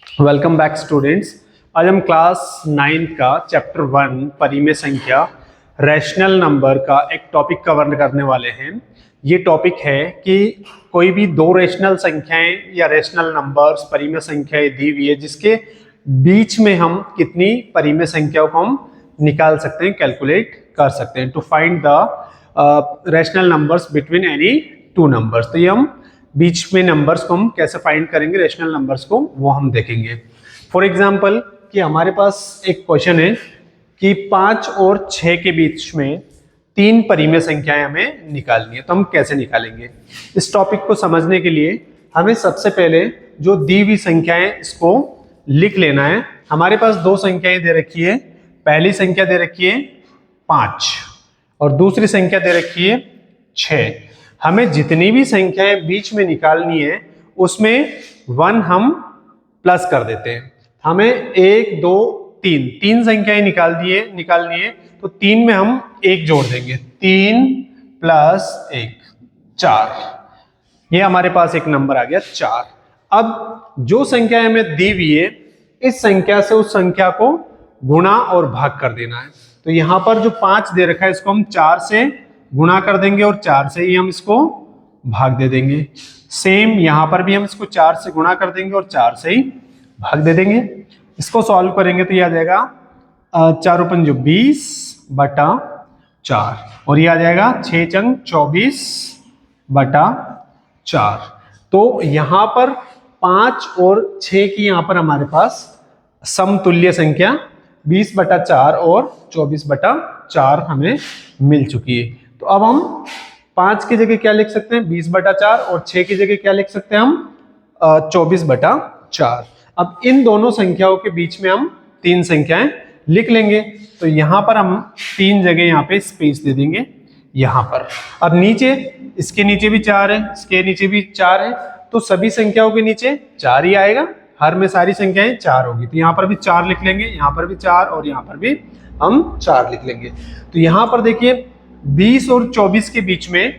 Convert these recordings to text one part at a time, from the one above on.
Welcome back students. आज हम class 9 का चैप्टर 1 परिमेय संख्या रैशनल नंबर का एक टॉपिक कवर करने वाले हैं। ये टॉपिक है कि कोई भी दो रैशनल संख्याएं या रैशनल नंबर्स परिमेय संख्याएं दी हुई है जिसके बीच में हम कितनी परिमेय संख्याओं को हम निकाल सकते हैं, कैलकुलेट कर सकते हैं to find the rational numbers between any two numbers. तो ये हम बीच में नंबर्स को हम कैसे फाइंड करेंगे, रैशनल नंबर्स को, वो हम देखेंगे। फॉर एग्जांपल कि हमारे पास एक क्वेश्चन है कि 5 और 6 के बीच में 3 परिमेय संख्याएं हमें निकालनी है, तो हम कैसे निकालेंगे। इस टॉपिक को समझने के लिए हमें सबसे पहले जो दी हुई संख्याएं इसको लिख लेना है। हमारे पास दो संख्याएं दे रखी है। पहली संख्या दे रखी है 5 और दूसरी संख्या दे रखी है 6। हमें जितनी भी संख्याएं बीच में निकालनी है उसमें 1 हम प्लस कर देते हैं। हमें 1 2 3 संख्याएं निकालनी है तो 3 में हम 1 जोड़ देंगे। 3 प्लस 1 4। ये हमारे पास एक नंबर आ गया 4। अब जो संख्या हमें दी हुई है इस संख्या से उस संख्या को गुणा और भाग कर देना है। तो यहां पर जो 5 दे रखा है इसको हम 4 से गुणा कर देंगे और 4 से ही हम इसको भाग दे देंगे। सेम यहां पर भी हम इसको 4 से गुणा कर देंगे और 4 से ही भाग दे देंगे। इसको सॉल्व करेंगे तो ये आ जाएगा 4 पंज 20 बटा 4 और ये आ जाएगा 6 चंग 24 बटा 4। तो यहां पर 5 और 6 की यहां पर हमारे पास समतुल्य संख्या 20 बटा 4 और 24 बटा 4 हमें मिल चुकी है। तो अब हम 5 की जगह क्या लिख सकते हैं, 20 बटा 4 और 6 की जगह क्या लिख सकते हैं हम 24 बटा 4। अब इन दोनों संख्याओं के बीच में हम 3 संख्याएं लिख लेंगे। तो यहां पर हम 3 जगह यहां पे स्पेस दे देंगे यहां पर। अब नीचे इसके नीचे भी 4 है, इसके नीचे भी 4 है, तो सभी संख्याओं के नीचे 4 ही आएगा। हर में सारी संख्याएं 4 होगी। तो यहां पर भी 4 लिख लेंगे, यहां पर भी 4 और यहां पर भी हम 4 लिख लेंगे। तो यहां पर देखिए 20 और 24 के बीच में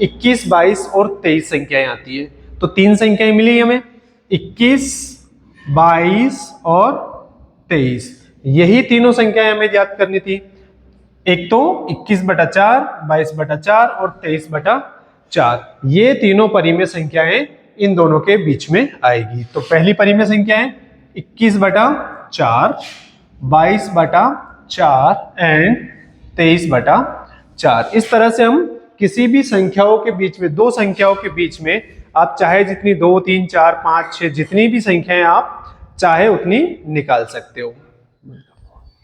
21, 22 और 23 संख्याएं आती है। तो 3 संख्याएं मिली हमें, 21, 22 और 23। यही तीनों संख्याएं हमें याद करनी थी। एक तो 21 बटा 4, 22 बटा 4 और 23 बटा 4। ये तीनों परिमेय संख्याएं इन दोनों के बीच में आएगी। तो पहली परिमेय संख्या है 21 बटा 4, 22 बटा 4 एंड 23 बटा 4। इस तरह से हम किसी भी संख्याओं के बीच में, दो संख्याओं के बीच में आप चाहे जितनी 2 3 4 5 6 जितनी भी संख्याएं आप चाहे उतनी निकाल सकते हो।